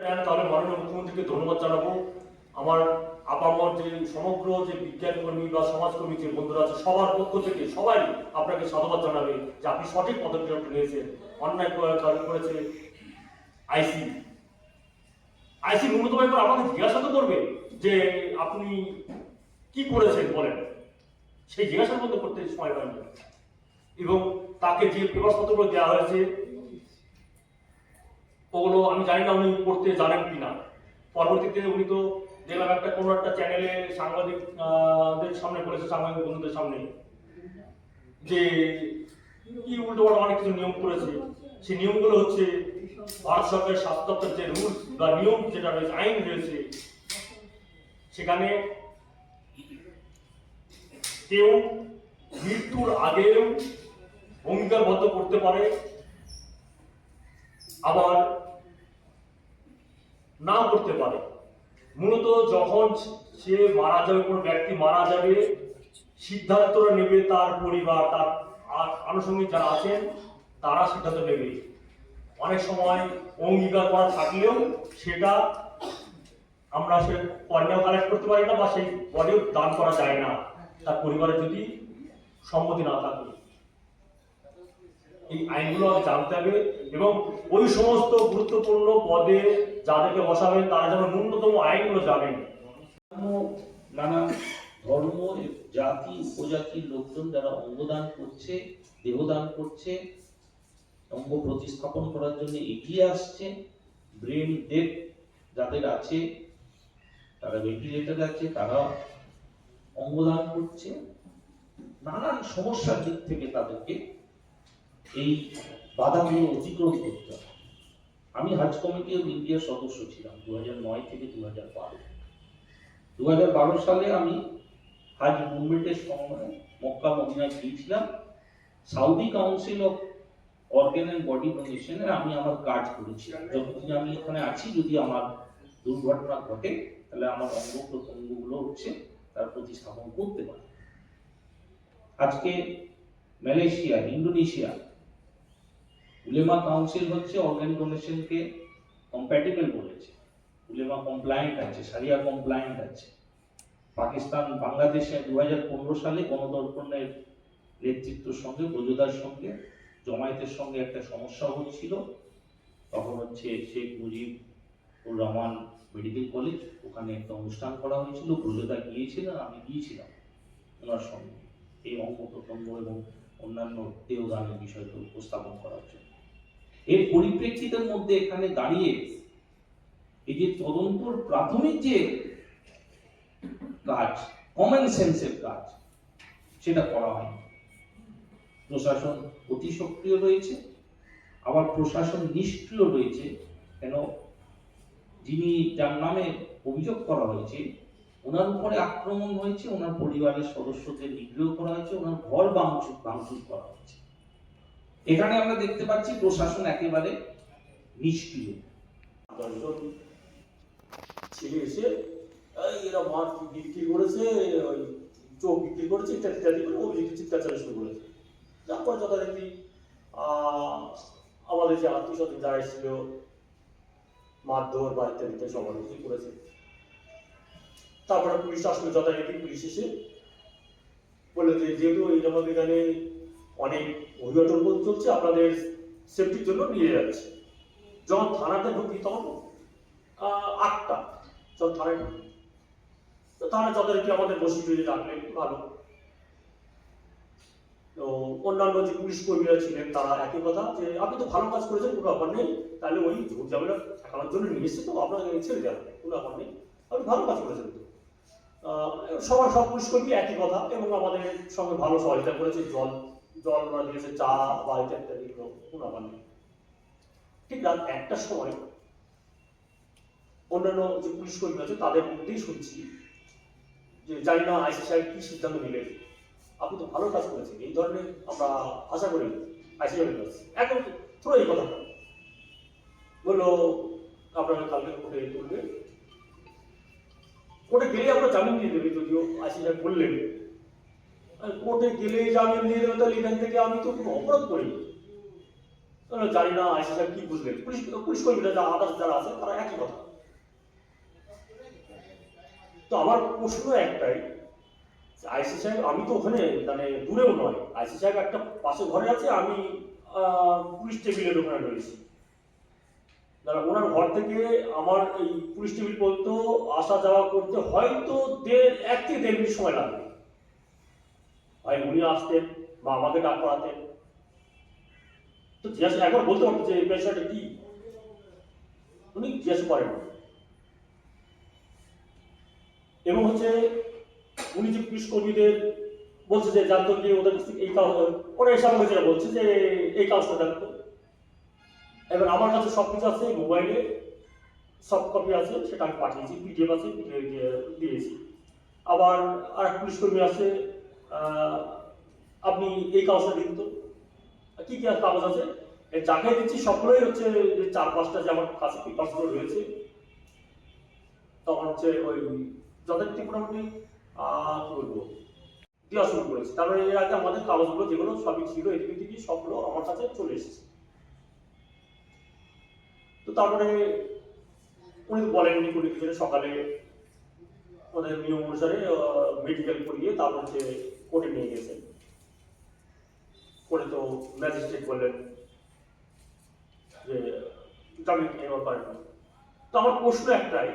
তাহলে মাননীয় মুখ্যমন্ত্রীকে ধন্যবাদ জানাবো। আমার আপামর যে সমগ্র যে বিজ্ঞান কর্মী বা সমাজকর্মী যে বন্ধুরা আছে সবার পক্ষ থেকে সবাই আপনাকে সাধুবাদ জানাবে যে আপনি সঠিক পদক্ষেপ নিয়েছেন। অন্যায় করেছে আইসি আইসি ন্যূনতম একবার আমাকে জিজ্ঞাসা তো করবে যে আপনি কি করেছেন বলেন, সেই জিজ্ঞাসার মধ্যে করতে সময় পায়নি। এবং তাকে যে পেপারপত্রগুলো দেওয়া হয়েছে ওগুলো আমি জানি না উনি পড়তে জানেন কিনা। পরবর্তীতে উনি তো দেখলাম একটা কোনো একটা চ্যানেলে সাংবাদিকদের সামনে বলেছে, সাংবাদিক বন্ধুদের সামনে, যে কি উল্টো পাল্টা অনেক কিছু নিয়ম করেছে। সেই নিয়মগুলো হচ্ছে ভারত সরকারের স্বাস্থ্য দপ্তরের যে রুলস বা নিয়ম যেটা রয়েছে, আইন রয়েছে, সেখানে কেউ মৃত্যুর আগেও অঙ্গীকারবদ্ধ করতে পারে, আবার নাও করতে পারে। মূলত যখন সে মারা যাবে, কোনো ব্যক্তি মারা যাবে, সিদ্ধান্তটা নেবে তার পরিবার, তার আনুষঙ্গিক যারা আছেন তারা সিদ্ধান্ত নেবে। অনেক সময় অঙ্গীকার করা থাকলেও সেটা আমরা সে কর্নেও কালেক্ট করতে পারি না বা সেই বডিও দান করা যায় না তার পরিবারের যদি সম্মতি না থাকে। এই আইনগুলো আগে জানতে হবে এবং ওই সমস্ত গুরুত্বপূর্ণ পদে যাদেরকে বসাবেন তারা যেন ন্যূনতম আইনগুলো জানেন। নানা ধর্ম, জাতি, উপজাতির লোকজন যারা অঙ্গদান করছে, দেহদান করছে, অঙ্গ প্রতিস্থাপন করার জন্য এগিয়ে আসছে, ব্রেন ডেড যাদের আছে, তারা ভেন্টিলেটরে আছে, তারা অঙ্গদান করছে। নানান সমস্যার দিক থেকে তাদেরকে এই বাধাগুলো অতিক্রম করতে হবে। আমি হাজ কমিটি অফ ইন্ডিয়ার সদস্য ছিলাম 2009 থেকে 2012। 2012 সালে আমি হাজ মুভমেন্টের সময় মক্কা মদিনায় গিয়েছিলাম। Saudi council of organ and body ডোনেশনে আমি আমার কাজ করেছিলাম। যতদিন আমি এখানে আছি, যদি আমার দুর্ঘটনা ঘটে তাহলে আমার অঙ্গ প্রত্যঙ্গগুলো তার প্রতিস্থাপন করতে পারে। আজকে মালয়েশিয়া, ইন্দোনেশিয়া উলেমা কাউন্সিল অর্গান ডোনেশনকে কম্প্যাটিবল বলেছে, উলেমা কমপ্লায়েন্ট আছে, সারিয়া কমপ্লায়েন্ট আছে। পাকিস্তান, বাংলাদেশে 2015 সালে গণদর্পণের নেতৃত্বের সঙ্গে, ব্রজদার সঙ্গে, জমায়েতের সঙ্গে একটা সমস্যা হচ্ছিল। তখন শেখ মুজিবুর রহমান মেডিকেল কলেজ, ওখানে একটা অনুষ্ঠান করা হয়েছিল, ব্রজদা গিয়েছিলেন, আমি গিয়েছিলাম ওনার সঙ্গে এই অঙ্গ প্রত্যঙ্গ এবং অন্যান্য দেহদানের বিষয়টা উপস্থাপন করার জন্য। এর পরিপ্রেক্ষিতের মধ্যে এখানে দাঁড়িয়ে এই যে তদন্তর প্রাথমিক যে কাজ, কমন সেন্সের কাজ, সেটা করা হয়নি। প্রশাসন অতি সক্রিয় রয়েছে, আবার প্রশাসন নিষ্ক্রিয় রয়েছে। কেন, যিনি যার নামে অভিযোগ করা হয়েছে ওনার উপরে আক্রমণ হয়েছে, ওনার পরিবারের সদস্যদের নিগ্রহ করা হয়েছে, ওনার ঘর ভাঙচুর করা হয়েছে। এখানে আমরা দেখতে পাচ্ছি প্রশাসন একেবারে নিষ্ক্রিয়। 10 জন ছেলে এসে এরা মাছ বিক্রি করেছে, ওই চোখ বিক্রি করেছে, ইত্যাদি করে অভিযোগ চিৎকার শুরু করেছে। তারপর যথারীতি আমাদের যে আত্মীয় স্বজন যারা এসেছিল মারধর বা ইত্যাদি সমালোচনা করেছে। তারপরে পুলিশ আসলে যথারীতি পুলিশ এসে বলে যে যেহেতু এইরকম এখানে অনেক অভিযোগ চলছে, আপনাদের সেফটির জন্য নিয়ে যাচ্ছে। যখন থানাতে ঢুকি তখন 8টা, যখন থানায় ঢুকি তো থানা যথারীতি আমাদের বসিয়ে রাখলেন, ভালো। তো অন্যান্য যে পুলিশ কর্মীরা ছিলেন তারা একই কথা, যে আপনি তো ভালো কাজ করেছেন, কোনো ব্যাপার নেই, তাহলে ওই ঝুট ঝামেলা ঠেকানোর জন্য নিয়ে এসে তো আপনাকে ছেড়ে দেওয়া হবে, কোনো ব্যাপার নেই, আপনি ভালো কাজ করেছেন। তো সব পুলিশ কর্মী একই কথা এবং আমাদের সঙ্গে ভালো সহযোগিতা করেছে, জল ওরা দিয়েছে, চা বা ইত্যাদি, কোনো ব্যাপার নেই। ঠিক রাত 1টার সময় অন্যান্য যে পুলিশ কর্মী আছে তাদের মধ্যেই শুনছি যে জানি না আইসি সাহেব কি সিদ্ধান্ত নিলেন, আপনি তো ভালো কাজ করেছেন, এই ধরনের আমরা আশা করি আইসি সাহেবের কাছে। এখন থ্রো এই কথাটা বললো আপনারা কালকে কোর্টে তুলবে, কোর্টে গেলে আমরা জামিন দিয়ে দেবে, যদিও আইসি সাহেব বললেন কোর্টে গেলে জামিন দিয়ে দেবে, তাহলে এখান থেকে আমি তো কোনো অপরাধ করিনি, জানি না আইসি সাহেব কি বুঝলেন, পুলিশ পুলিশ কর্মীরা যারা আদার্স যারা আছে তারা একই কথা। তো আমার প্রশ্ন একটাই, আইসি সাহেব, আমি তো ওখানে মানে দূরেও নয়, আইসি সাহেব একটা পাশে ঘরে আছে, আমি পুলিশ টেবিলের ওখানে রয়েছি। দাদা ওনার ঘর থেকে আমার এই পুলিশ টেবিল পর্যন্ত আসা যাওয়া করতে হয়তো 1 থেকে 1.5 মিনিট সময় লাগবে। ভাই উনি আসতেন বা আমাকে ডাক করাতেন, তো জিজ্ঞাসা একবার বলতে পারতো যে এই পেশাটা কি, উনি জিজ্ঞাসা করেন না। এবং হচ্ছে উনি যে পুলিশ কর্মীদের বলছে যে জানতো যে ওদের কাছ থেকে এই কাজ, ওরা এসে আমাকে যেটা বলছে যে এই কাজটা জানতো। এবার আমার কাছে সব কিছু আছে, মোবাইলে সফট কপি আছে, সেটা আমি পাঠিয়েছি, পিডিএফ আছে, পিডিএফ দিয়েছি। আবার আর এক পুলিশ কর্মী আছে, আপনি এই কাগজটা দিন তো, কি কি কাগজ আছে যাকে দিচ্ছি সবগুলোই হচ্ছে 4-5টা যে আমার কাছে পেপারসগুলো রয়েছে, তখন হচ্ছে ওই যথারীতি মোটামুটি কি বলবো দেওয়া শুরু করেছে। তারপরে এর আগে আমাদের কাগজগুলো যেগুলো সবই ছিল এদিকে দিকে সবগুলো আমার কাছে চলে এসেছে। তো তারপরে উনি বলেননি কোনো কিছু, সকালে ওদের নিয়ম অনুসারে মেডিকেল করিয়ে তারপর হচ্ছে কোর্টে নিয়ে গেছেন। কোর্টে তো ম্যাজিস্ট্রেট বললেন যে জামিন এবার পারেন না। তো আমার প্রশ্ন একটাই,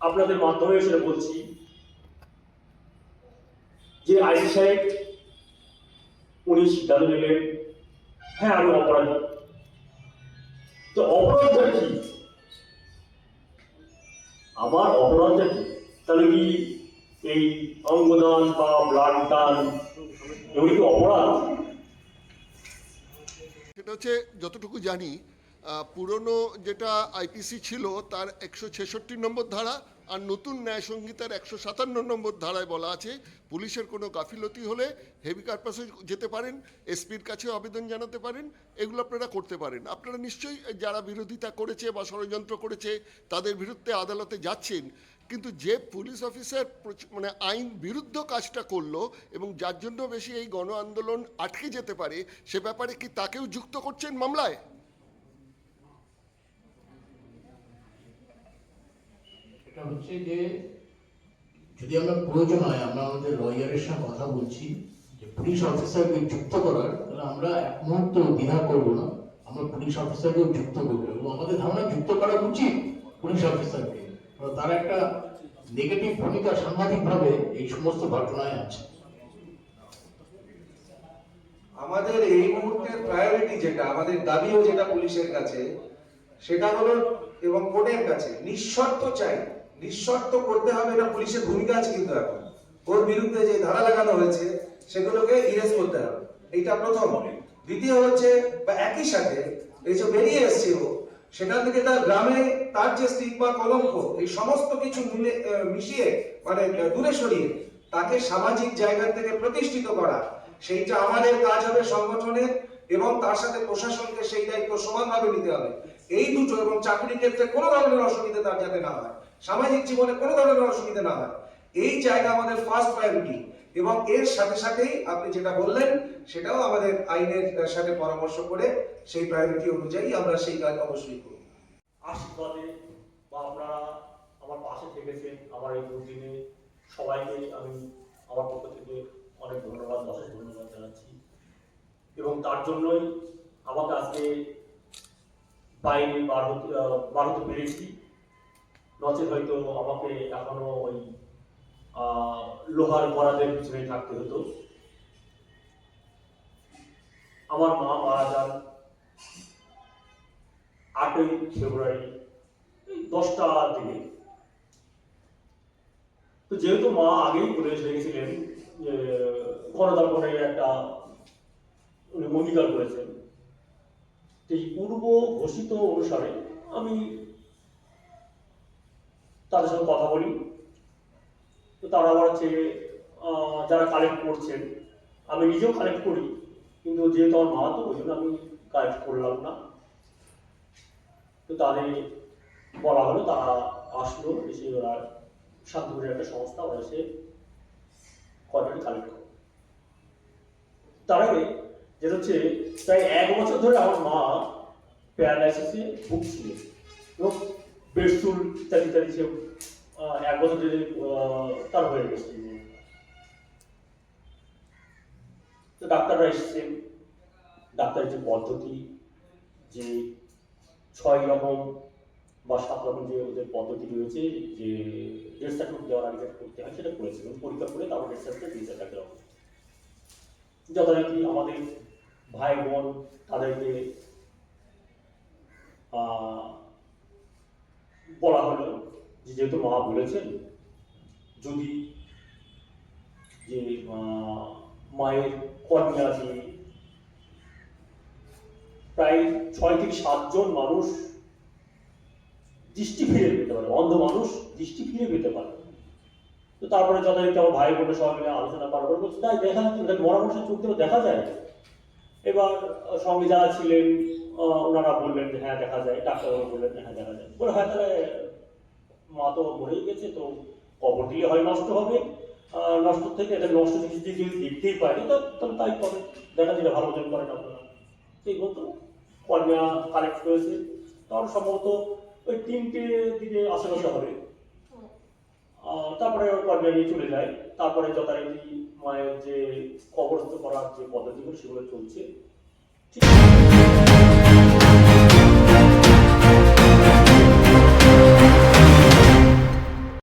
আপনাদের মাধ্যমে সেটা বলছি যে আইসি সাহেব উনি সিদ্ধান্ত নিলেন হ্যাঁ আমি অপরাধী, তো অপরাধটা কি, আমার অপরাধটা কি? তাহলে কি এই অঙ্গদান বা ব্লাড দান এগুলি কি অপরাধ? সেটা হচ্ছে যতটুকু জানি পুরনো যেটা আইপিসি ছিল তার 166 নম্বর ধারা আর নতুন ন্যায় সংহিতার 157 নম্বর ধারায় বলা আছে পুলিশের কোনো গাফিলতি হলে হেভি কর্পাসে যেতে পারেন, এসপির কাছে আবেদন জানাতে পারেন, এগুলো আপনারা করতে পারেন। আপনারা নিশ্চয়ই যারা বিরোধিতা করেছে বা ষড়যন্ত্র করেছে তাদের বিরুদ্ধে আদালতে যাচ্ছেন, কিন্তু যে পুলিশ অফিসার মানে আইন বিরুদ্ধ কাজটা করলো এবং যার জন্য বেশি এই গণ আন্দোলন আটকে যেতে পারে সে ব্যাপারে কি তাকেও যুক্ত করছেন মামলায়? এটা হচ্ছে যে যদি আমরা প্রয়োজন হয় আমরা আমাদের লয়ারের সঙ্গে কথা বলছি যে পুলিশ অফিসারকে যুক্ত করার, তাহলে আমরা এক মুহূর্ত দ্বিধা করবো না, আমরা পুলিশ অফিসারকেও যুক্ত করবো এবং আমাদের ধারণা যুক্ত করা উচিত পুলিশ অফিসারকে, তার একটা নেগেটিভ ভূমিকা সাংঘাতিকভাবে এই সমস্ত ঘটনায় আছে। আমাদের এই মুহূর্তের প্রায়োরিটি যেটা, আমাদের দাবিও যেটা পুলিশের কাছে, সেটা হলো এবং কোর্টের কাছে নিঃশর্ত চাই, নিঃশর্ত করতে হবে, এটা পুলিশের ভূমিকা আছে। কিন্তু এখন ওর বিরুদ্ধে যে ধারা লাগানো হয়েছে সেগুলোকে ইরেজ করতে হবে, এইটা প্রথম। দ্বিতীয় হচ্ছে বা একই সাথে এই যে বেরিয়ে এসছে ও, সেখান থেকে তার গ্রামে তার যে স্টিগমা কলঙ্ক এই সমস্ত কিছু মিলে মিশিয়ে মানে দূরে সরিয়ে তাকে সামাজিক জায়গা থেকে প্রতিষ্ঠিত করা, সেইটা আমাদের কাজ হবে সংগঠনের, এবং তার সাথে প্রশাসনকে সেই দায়িত্ব সমানভাবে নিতে হবে। এই দুটো, এবং চাকরির ক্ষেত্রে কোনো ধরনের অসুবিধা তার যাতে না হয়, সামাজিক জীবনে কোনো ধরনের অসুবিধা না হয়, এই জায়গা আমাদের ফার্স্ট প্রায়োরিটি। এবং এর সাথে সাথেই আপনি যেটা বললেন সেটাও আমাদের আইনের সাথে পরামর্শ করে সেই প্রায়োরিটি অনুযায়ী আমরা সেই কাজ অবশ্যই করব। আশীর্বাদে বা আপনারা আমার পাশে থেকেছেন আমার এই দুদিনে, সবাইকে আমি আমার পক্ষ থেকে অনেক ধন্যবাদ, অশেষ ধন্যবাদ জানাচ্ছি। এবং তার জন্যই আমাকে আজকে বাইরে বার হতে পেরেছি, নচেত হয়তো আমাকে এখনো ওই লোহার গড়াদের পিছনে থাকতে হতো। আমার মা মারা যান 8ই ফেব্রুয়ারি 10টার দিকে। তো যেহেতু মা আগেই বলে রেখেছিলেন যে গণতন্ত্রের একটা উনি অঙ্গীকার করেছেন, এই পূর্ব ঘোষিত অনুসারে আমি তাদের সঙ্গে কথা বলি। তো তারা আবার হচ্ছে যারা কালেক্ট করছেন, আমি নিজেও কালেক্ট করি, কিন্তু যেহেতু আমার মা তো ওই জন্য আমি কালেক্ট করলাম না। তো তাদের বলা হলো, তারা আসলো, এসে ওরা শান্তিপুরের একটা সংস্থা, ওরা এসে কয়টাটি কালেক্ট করে। তার আগে যেটা হচ্ছে প্রায় 1 বছর ধরে আমার মা প্যারালাইসিসে ভুগছিল এবং বেডস্টুল ইত্যাদি ইত্যাদি সে 1 বছর ধরে তার হয়ে গেছে। তো ডাক্তাররা এসেছেন, ডাক্তারের যে পদ্ধতি, যে 6 রকম বা 7 রকম যে ওদের পদ্ধতি রয়েছে, যে ডেথ সার্টিফিকেট দেওয়ার আগে যেটা করতে হয় সেটা করেছে এবং পরীক্ষা করে তারপর ডেথ সার্টিফিকেট দিয়েছে ডাক্তার। যথারীতি আমাদের ভাই বোন তাদেরকে বলা হলো যে যেহেতু মা বলেছেন যদি যে মায়ের কর্মী আছে প্রায় 6 থেকে 7 জন মানুষ দৃষ্টি ফিরে পেতে পারে, অন্ধ মানুষ দৃষ্টি ফিরে পেতে পারে। তো তারপরে যথারীতি আমার ভাই বোনের সবাই মিলে আলোচনা করার পর বলছে তাই দেখা যাচ্ছে মরা মানুষের চোখ থেকে দেখা যায়। এবার সঙ্গে যারা ছিলেন ওনারা বললেন যে হ্যাঁ দেখা যায়, ডাক্তারবাবু বললেন হ্যাঁ দেখা যায়। বলে হ্যাঁ তাহলে মা তো মরেই গেছে, তো কবর দিলে হয় নষ্ট হবে, নষ্ট থেকে এটা নষ্ট জিনিস দিয়ে যদি দেখতেই পারি তাহলে তাই করে দেখা দিলে ভালো ওজন করেন আপনারা। সেই মতো কর্মিয়া কালেক্ট করেছে, তখন সম্ভবত ওই 3টে দিকে আশেপাশে হবে। তারপরে কর্মিয়া নিয়ে চলে যায়। তারপরে যথারীতি মায়ের যে কবরস্থ করার যে পদ্ধতিগুলো সেগুলো চলছে। ঠিক আছে।